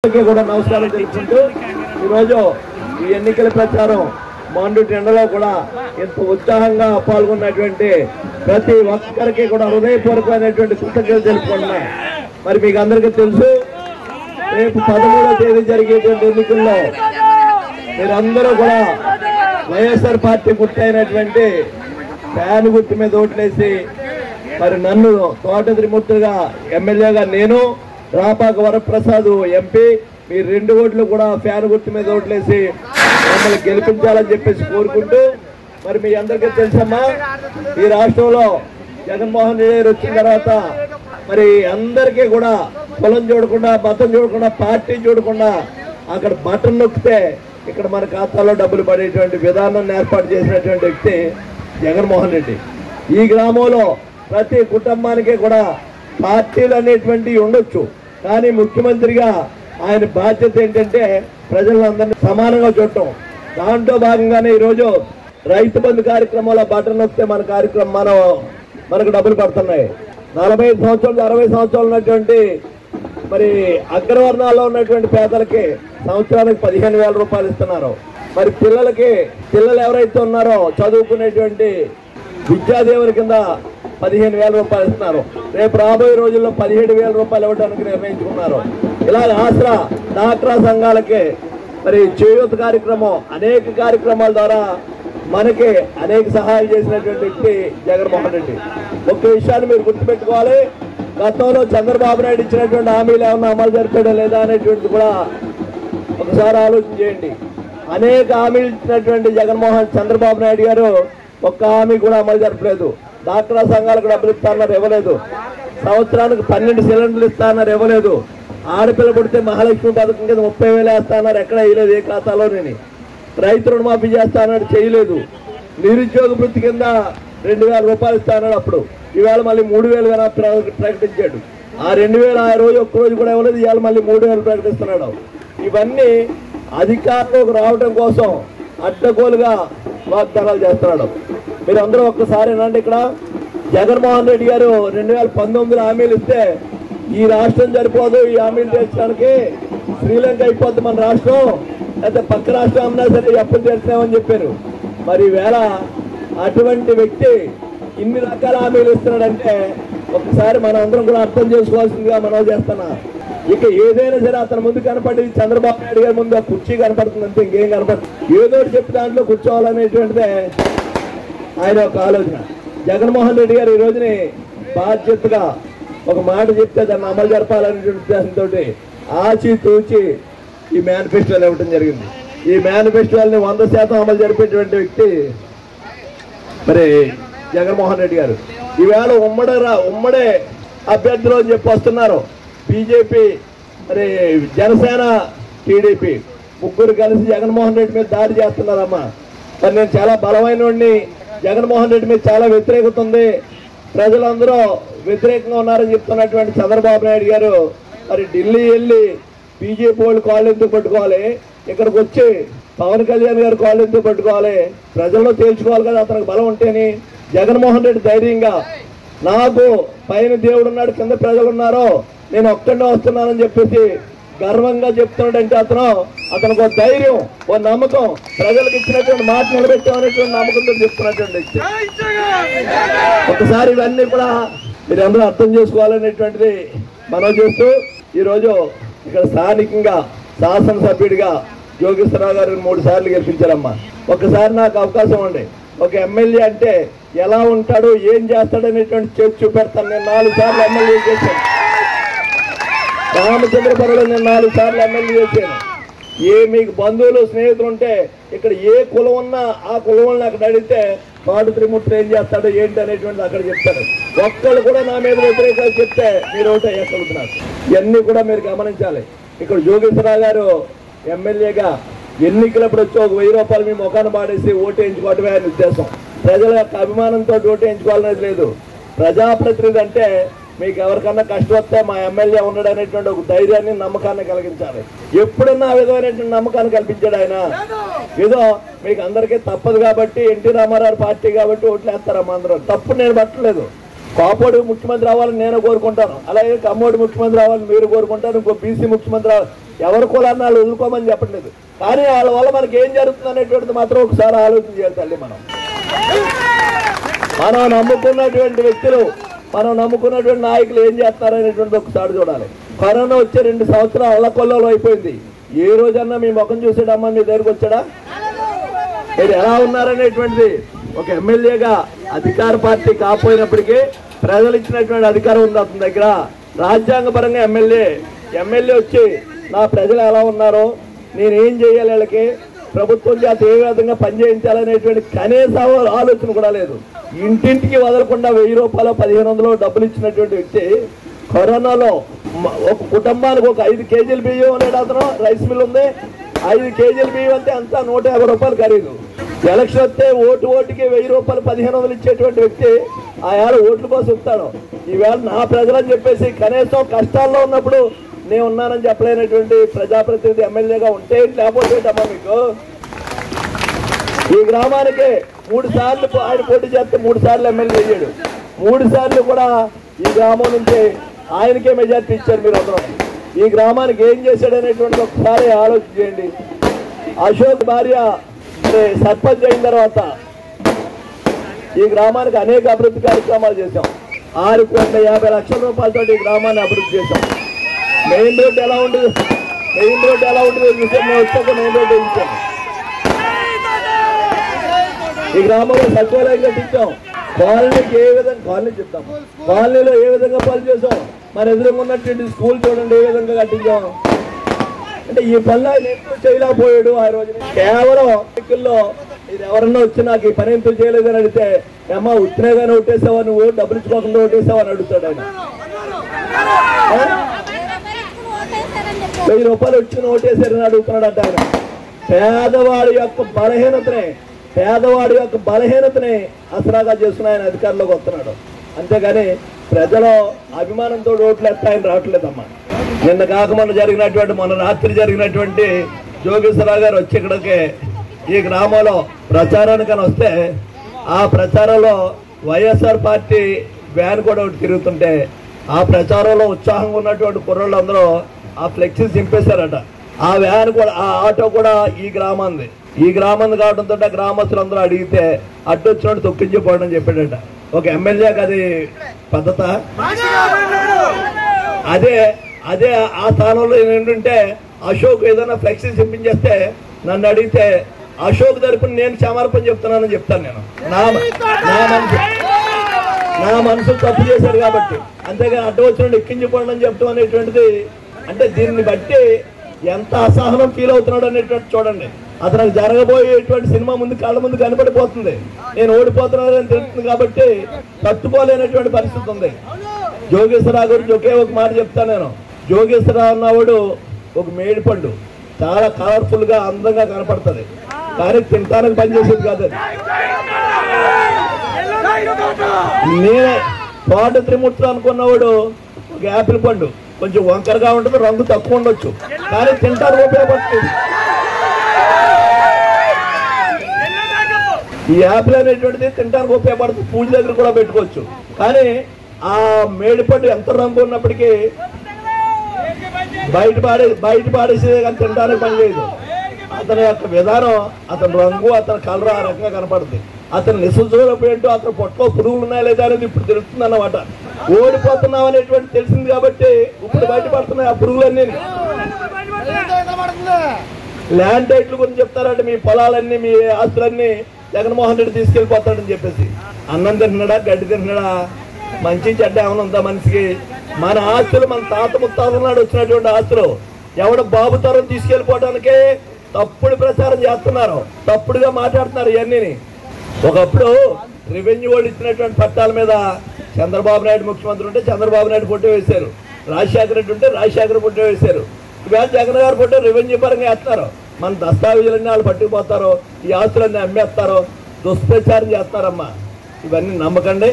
కూడా నమస్కారం తెలుపుకుంటూ ఈరోజు ఈ ఎన్నికల ప్రచారం మాండుటి ఎండలో కూడా ఇంత ఉత్సాహంగా పాల్గొన్నటువంటి ప్రతి ఒక్కరికి కూడా హృదయపూర్వకమైనటువంటి కృతజ్ఞతలు తెలుపుకుంటున్నా. మరి మీకు అందరికీ తెలుసు, రేపు 13వ తేదీ జరిగేటువంటి ఎన్నికల్లో మీరందరూ కూడా వైఎస్ఆర్ పార్టీ గుర్తైనటువంటి ఫ్యాన్ గుర్తు మీద ఓట్లేసి మరి నన్ను తోట త్రిమూర్తిగా ఎమ్మెల్యేగా నేను రాపాక వరప్రసాద్ ఎంపీ మీరు 2 ఓట్లు కూడా ఫ్యాన్ గుర్తు మీద ఓట్లేసి మమ్మల్ని గెలిపించాలని చెప్పేసి కోరుకుంటూ, మరి మీ అందరికీ తెలుసమ్మా ఈ రాష్ట్రంలో జగన్మోహన్ రెడ్డి గారు వచ్చిన తర్వాత మరి అందరికీ కూడా కులం చూడకుండా మతం చూడకుండా పార్టీ చూడకుండా అక్కడ బటన్ నొక్కితే ఇక్కడ మన ఖాతాలో డబ్బులు పడేటువంటి విధానాన్ని ఏర్పాటు చేసినటువంటి వ్యక్తి జగన్మోహన్ రెడ్డి. ఈ గ్రామంలో ప్రతి కుటుంబానికి కూడా పార్టీలు అనేటువంటివి ఉండొచ్చు, కానీ ముఖ్యమంత్రిగా ఆయన బాధ్యత ఏంటంటే ప్రజలందరినీ సమానంగా చూడటం. దాంట్లో భాగంగానే ఈరోజు రైతు బంధు కార్యక్రమంలో బటన్ నొక్కితే మన కార్యక్రమం మనకు డబ్బులు పడుతున్నాయి. 45 సంవత్సరాలు 60 సంవత్సరాలు ఉన్నటువంటి మరి అగ్రవర్ణాల్లో ఉన్నటువంటి పేదలకి సంవత్సరానికి 15,000 రూపాయలు ఇస్తున్నారు. మరి పిల్లలు ఎవరైతే ఉన్నారో చదువుకునేటువంటి విద్యాదేవుని కింద 15,000 రూపాయలు ఇస్తున్నారు. రేపు రాబోయే రోజుల్లో 17,000 రూపాయలు ఇవ్వడానికి నిర్ణయించుకున్నారు. ఇలా ఆసరా డాక్రా సంఘాలకి మరి చేయూత కార్యక్రమం అనేక కార్యక్రమాల ద్వారా మనకి అనేక సహాయం చేసినటువంటి వ్యక్తి జగన్మోహన్ రెడ్డి. ఒక్క విషయాన్ని మీరు గుర్తుపెట్టుకోవాలి, గతంలో చంద్రబాబు నాయుడు ఇచ్చినటువంటి హామీలు ఏమన్నా అమలు జరిపాడో లేదా అనేటువంటిది కూడా ఒకసారి ఆలోచన చేయండి. అనేక హామీలు ఇచ్చినటువంటి చంద్రబాబు నాయుడు గారు ఒక్క హామీ కూడా అమలు జరపలేదు. డాక్టరా సంఘాలకు డబ్బులు ఇస్తారన్నారు, ఇవ్వలేదు. సంవత్సరానికి 12 సిలిండర్లు ఇస్తారన్నారు, ఇవ్వలేదు. ఆడపిల్ల పుడితే మహాలక్ష్మి పథకం కింద 30,000 వేస్తాన్నారు, ఎక్కడ వేయలేదు ఏ ఖాతాలోని. రైతు రుణమాఫీ చేస్తానన్నాడు, చేయలేదు. నిరుద్యోగ వృత్తి కింద 2,000 రూపాయలు ఇస్తానన్నాడు అప్పుడు, ఈవేళ మళ్ళీ 3,000 ప్రకటించాడు. ఆ 2,000 ఆ రోజు ఒక్కరోజు కూడా ఇవ్వలేదు, ఇవాళ మళ్ళీ 3,000 ప్రకటిస్తున్నాడు. ఇవన్నీ అధికారంలోకి రావడం కోసం అడ్డగోలుగా వాగ్దానాలు చేస్తున్నాడు. మీరు అందరూ ఒక్కసారి ఏనండి, ఇక్కడ జగన్మోహన్ రెడ్డి గారు 2019 హామీలు ఇస్తే ఈ రాష్ట్రం సరిపోదు, ఈ హామీలు తీర్చడానికి శ్రీలంక అయిపోద్ది మన రాష్ట్రం, అయితే పక్క రాష్ట్రం అన్నా సరే ఎప్పుడు తీర్చామని చెప్పారు. మరి ఈవేళ అటువంటి వ్యక్తి ఇన్ని రకాల హామీలు ఇస్తున్నాడంటే ఒకసారి మనం అందరం కూడా అర్థం చేసుకోవాల్సిందిగా మనం చేస్తున్నా. ఇక ఏదైనా సరే అతని ముందు కనపడేది చంద్రబాబు నాయుడు గారి ముందు కుర్చీ కనపడుతుంది అంతే, ఇంకేం కనపడుతుంది. ఏదో ఒకటి చెప్పి దాంట్లో కూర్చోవాలనేటువంటిదే ఆయన ఒక ఆలోచన. జగన్మోహన్ రెడ్డి గారు ఈ రోజుని బాధ్యతగా ఒక మాట చెప్తే దాన్ని అమలు జరపాలనేటువంటి ఉద్దేశంతో ఆచితూచి ఈ మేనిఫెస్టోలు ఇవ్వడం జరిగింది. ఈ మేనిఫెస్టోల్ని 100% అమలు జరిపేటువంటి వ్యక్తి మరి జగన్మోహన్ రెడ్డి గారు. ఈవేళ ఉమ్మడే అభ్యర్థులు అని చెప్పి వస్తున్నారు. బీజేపీ మరి జనసేన టీడీపీ ముగ్గురు కలిసి జగన్మోహన్ రెడ్డి మీద దాడి చేస్తున్నారమ్మా. మరి నేను చాలా బలమైన వాడిని, జగన్మోహన్ రెడ్డి మీద చాలా వ్యతిరేకత ఉంది, ప్రజలందరూ వ్యతిరేకంగా ఉన్నారని చెప్తున్నటువంటి చంద్రబాబు నాయుడు గారు మరి ఢిల్లీ వెళ్ళి బీజేపీ వాళ్ళు కాళ్ళు ఎందుకు పట్టుకోవాలి, ఇక్కడికి వచ్చి పవన్ కళ్యాణ్ గారు కాళ్ళు ఎందుకు పట్టుకోవాలి, ప్రజల్లో తేల్చుకోవాలి కదా అతనికి బలం ఉంటేని. జగన్మోహన్ రెడ్డి ధైర్యంగా నాకు పైన దేవుడు ఉన్నాడు కింద ప్రజలు ఉన్నారో నేను ఒక్కడే వస్తున్నానని చెప్పేసి గర్వంగా చెప్తున్నాడంటే అతనికి ఒక ధైర్యం, ఓ నమ్మకం, ప్రజలకు ఇచ్చినటువంటి మాట నిలబెట్టామనేటువంటి నమ్మకంతో చెప్తున్నటువంటి వ్యక్తి. ఒకసారి ఇవన్నీ కూడా మీరు అందరూ అర్థం చేసుకోవాలనేటువంటిది మనం చేస్తూ ఈరోజు ఇక్కడ స్థానికంగా శాసనసభ్యుడిగా జోగేశ్వరరావు గారు 3 సార్లు గెలిపించారమ్మా. ఒకసారి నాకు అవకాశం ఉండే ఒక ఎమ్మెల్యే అంటే ఎలా ఉంటాడు ఏం చేస్తాడు అనేటువంటి చేసి చూపెడతాను. నేను 4 సార్లు ఎమ్మెల్యే చేశాను. రామచంద్రపురంలో నేను 4 సార్లు ఎమ్మెల్యే చేశాను. మీకు బంధువులు స్నేహితులు ఉంటే ఇక్కడ ఏ కులం ఉన్నా ఆ కులం అక్కడ అడిగితే తోట త్రిమూర్తి ఏం చేస్తాడు ఏంటి అనేటువంటిది అక్కడ చెప్తాడు. ఒక్కళ్ళు కూడా నా మీద వ్యతిరేకంగా చెప్తే మీరు ఒకటే ఎక్కడుతున్నారు. ఇవన్నీ కూడా మీరు గమనించాలి. ఇక్కడ జోగేశ్వరరావు గారు ఎమ్మెల్యేగా ఎన్నికలప్పుడు వచ్చి ఒక 1000 రూపాయలు మీ ముఖాన్ని పాడేసి ఓటు వేయించుకోవటమే ఆయన ఉద్దేశం. ప్రజల యొక్క అభిమానంతో ఓటు వేయించుకోవాలనేది లేదు. ప్రజాప్రతినిధి అంటే మీకు ఎవరికన్నా కష్టం వస్తే మా ఎమ్మెల్యే ఉన్నాడు అనేటువంటి ఒక ధైర్యాన్ని నమ్మకాన్ని కలిగించాలి. ఎప్పుడన్నా ఆ విధమైనటువంటి నమ్మకాన్ని కల్పించాడు ఆయన. ఏదో మీకు అందరికీ తప్పదు కాబట్టి ఎన్టీ రామారావు పార్టీ కాబట్టి ఓట్లు వేస్తారమ్మా అందరూ. తప్పు నేను పట్టలేదు. కాపోడు ముఖ్యమంత్రి అవ్వాలని నేను కోరుకుంటాను, అలాగే కమ్మోడు ముఖ్యమంత్రి అవ్వాలని మీరు కోరుకుంటారు, ఇంకో బీసీ ముఖ్యమంత్రి ఎవరి కులాన్ని వాళ్ళు వదులుకోమని చెప్పట్లేదు. కానీ వాళ్ళ వల్ల మనకి ఏం జరుగుతుంది అనేటువంటిది మాత్రం ఒకసారి ఆలోచన చేయాలి తల్లి. మనం నమ్ముకున్నటువంటి వ్యక్తులు, మనం నమ్ముకున్నటువంటి నాయకులు ఏం చేస్తారనేటువంటిది ఒకసారి చూడాలి. కరోనా వచ్చే 2 సంవత్సరాలు అల్లకొల్లలో అయిపోయింది. ఏ రోజన్నా మీ ముఖం చూసాడమ్మా మీ దగ్గరకు వచ్చాడా? మీరు ఎలా ఉన్నారనేటువంటిది ఒక ఎమ్మెల్యేగా అధికార పార్టీ కాపోయినప్పటికీ ప్రజలు ఇచ్చినటువంటి అధికారం ఉంది అతని దగ్గర. రాజ్యాంగపరంగా ఎమ్మెల్యే వచ్చి నా ప్రజలు ఎలా ఉన్నారో, నేనేం చేయాలి, వీళ్ళకి ప్రభుత్వం చేత ఏ విధంగా పనిచేయించాలనేటువంటి కనీస ఆలోచన కూడా లేదు. ఇంటింటికి వదలకుండా 1000 రూపాయలు 1500 డబ్బులు ఇచ్చినటువంటి వ్యక్తి కరోనాలో ఒక కుటుంబానికి ఒక 5 కేజీల బియ్యం అనేది అతను రైస్ మిల్ ఉంది. 5 కేజీల బియ్యం అంటే అంతా 150 రూపాయలు ఖరీదు. ఎలక్షన్ వస్తే ఓటుకి 1000 రూపాయలు 1500 ఇచ్చేటువంటి వ్యక్తి ఆ ఏళ్ళ ఓట్ల కోసం ఇస్తాడు. ఈవేళ నా ప్రజలని చెప్పేసి కనీసం కష్టాల్లో ఉన్నప్పుడు నేను ఉన్నానని చెప్పలేనటువంటి ప్రజాప్రతినిధి ఎమ్మెల్యేగా ఉంటే లేకపోతే ఏంటమ్మా మీకు? ఈ గ్రామానికి 3 సార్లు ఆయన పోటీ చేస్తే 3 సార్లు ఎమ్మెల్యే అయ్యాడు. 3 సార్లు కూడా ఈ గ్రామం నుంచి ఆయనకే మెజార్టీ ఇచ్చారు మీరు అందరూ. ఈ గ్రామానికి ఏం చేశాడనేటువంటి ఒకసారి ఆలోచన చేయండి. అశోక్ భార్య సర్పంచ్ అయిన తర్వాత ఈ గ్రామానికి అనేక అభివృద్ధి కార్యక్రమాలు చేశాం. 6,50 లక్షల రూపాయలతో ఈ గ్రామాన్ని అభివృద్ధి చేశాం. మెయిన్ రోడ్డు ఎలా ఉండేది చూసాం. మేము వచ్చాక మెయిన్ రోడ్డు వేయించాం. ఈ గ్రామంలో సచివాలయం కట్టించాం. కాలనీకి ఏ విధంగా కాలనీలో ఏ విధంగా పనులు చేసాం. మన ఎదురుగా ఉన్నటువంటి స్కూల్ చూడండి ఏ విధంగా కట్టించాం. అంటే ఈ పనులు ఆయన ఎందుకు చేయలేకపోయాడు ఆ రోజు. కేవలం ఎన్నికల్లో ఇది ఎవరన్నా వచ్చి నాకు ఈ పని ఎందుకు చేయలేదని అడిగితే, అమ్మా ఉత్తరేగానే ఓటేసావా, నువ్వు డబ్బులు ఇచ్చుకోకుండా ఓటేసావా అని అడుగుతాడు ఆయన. 1000 రూపాయలు వచ్చి ఓటేసారని అడుగుతున్నాడు ఆయన. పేదవాడి యొక్క బలహీనతని అసరాగా చేస్తున్న ఆయన అధికారంలోకి వస్తున్నాడు. అంతేగాని ప్రజల అభిమానంతో ఓట్లు ఎత్తా ఆయన రావట్లేదమ్మా. మొన్న రాత్రి జరిగినటువంటి జోగేశ్వరరావు గారు వచ్చి ఇక్కడికి ఈ గ్రామంలో ప్రచారానికని వస్తే ఆ ప్రచారంలో వైఎస్ఆర్ పార్టీ వ్యాన్ కూడా ఒకటి తిరుగుతుంటే ఆ ప్రచారంలో ఉత్సాహంగా ఉన్నటువంటి కుర్రోళ్ళందరూ ఆ ఫ్లెక్సీస్ చింపేశారట. ఆ వ్యాన్ కూడా ఆ ఆటో కూడా ఈ గ్రామంది కావడంతో గ్రామస్తులందరూ అడిగితే అడ్డు వచ్చినట్టు తొక్కించిపోవడం అని చెప్పాడట. ఒక ఎమ్మెల్యేకి అది పద్ధత? అదే ఆ స్థానంలో ఏంటంటే అశోక్ ఏదైనా ఫ్లెక్సీ చింపించేస్తే నన్ను అడిగితే అశోక్ తరపున నేను క్షమార్పణ చెప్తున్నానని చెప్తాను నేను. నా మనసు తప్పు చేశారు కాబట్టి. అంతేగాని అడ్డు వచ్చినట్టు ఎక్కించిపోవడం అని చెప్తాం అనేటువంటిది అంటే దీన్ని బట్టి ఎంత అసహనం ఫీల్ అవుతున్నాడు అనేటువంటి చూడండి. అతనికి జరగబోయేటువంటి సినిమా కళ్ళ ముందు కనపడిపోతుంది. నేను ఓడిపోతున్నానని తెలుస్తుంది కాబట్టి తట్టుకోలేనటువంటి పరిస్థితి ఉంది. జోగేశ్వరరావు గురించి ఒకే ఒక మాట చెప్తాను నేను. జోగేశ్వరరావు అన్నవాడు ఒక మేడి పండు, చాలా కలర్ఫుల్ గా అందంగా కనపడుతుంది, కానీ తినటానికి పనిచేసేది కాదు. నేనే తోట త్రిమూర్తులు అనుకున్నవాడు ఒక యాపిల్ పండు, కొంచెం వంకరగా ఉంటుంది, రంగు తక్కువ ఉండొచ్చు, కానీ తినటానికి ఉపయోగపడుతుంది. ఈ యాపిల్ అనేటువంటిది తినడానికి ఉపయోగపడుతుంది, పూజ దగ్గర కూడా పెట్టుకోవచ్చు. కానీ ఆ మేడిపండు ఎంత రంగు ఉన్నప్పటికీ బయట పాడేసేదే కానీ తినడానికి పనిచేయదు. అతని యొక్క విధానం, అతని రంగు, అతని కలర్ ఆ రకంగా కనపడుతుంది. అతను నిశ్చయింటో అతను పొట్టలో పురుగులు ఉన్నాయా లేదా అనేది ఇప్పుడు తెలుస్తుంది అన్నమాట. ఓడిపోతున్నాం అనేటువంటి తెలిసింది కాబట్టి ఇప్పుడు బయటపడుతున్నాయి ఆ పురుగులన్నీ. ల్యాండ్ టైట్ల గురించి చెప్తారంటే మీ పొలాలన్నీ మీ ఆస్తులన్నీ జగన్మోహన్ రెడ్డి తీసుకెళ్ళిపోతాడని చెప్పేసి. అన్నం తింటున్నాడా, గడ్డి తింటున్నాడా, మంచి చెడ్డ ఏమైనా ఉందా మనిషికి? మన ఆస్తులు మన తాత ముత్తాతల నాడు వచ్చినటువంటి ఆస్తులు ఎవడ బాబు తరం తీసుకెళ్ళిపోవడానికే తప్పుడు ప్రచారం చేస్తున్నారు, తప్పుడుగా మాట్లాడుతున్నారు ఇవన్నీ. ఒకప్పుడు రెవెన్యూ వాళ్ళు ఇచ్చినటువంటి పట్టాల మీద చంద్రబాబు నాయుడు ముఖ్యమంత్రి ఉంటే చంద్రబాబు నాయుడు ఫోటో వేశారు, రాజశేఖర రెడ్డి ఉంటే రాజశేఖర ఫోటో వేశారు. ఇవాళ జగన్ గారు ఫోటో రెవెన్యూ పరంగా వేస్తున్నారు. మన దస్తావేజులన్నీ వాళ్ళు పట్టుకుపోతారో, ఈ ఆస్తులన్నీ అమ్మేస్తారో, దుష్ప్రచారం చేస్తారమ్మా. ఇవన్నీ నమ్మకండి.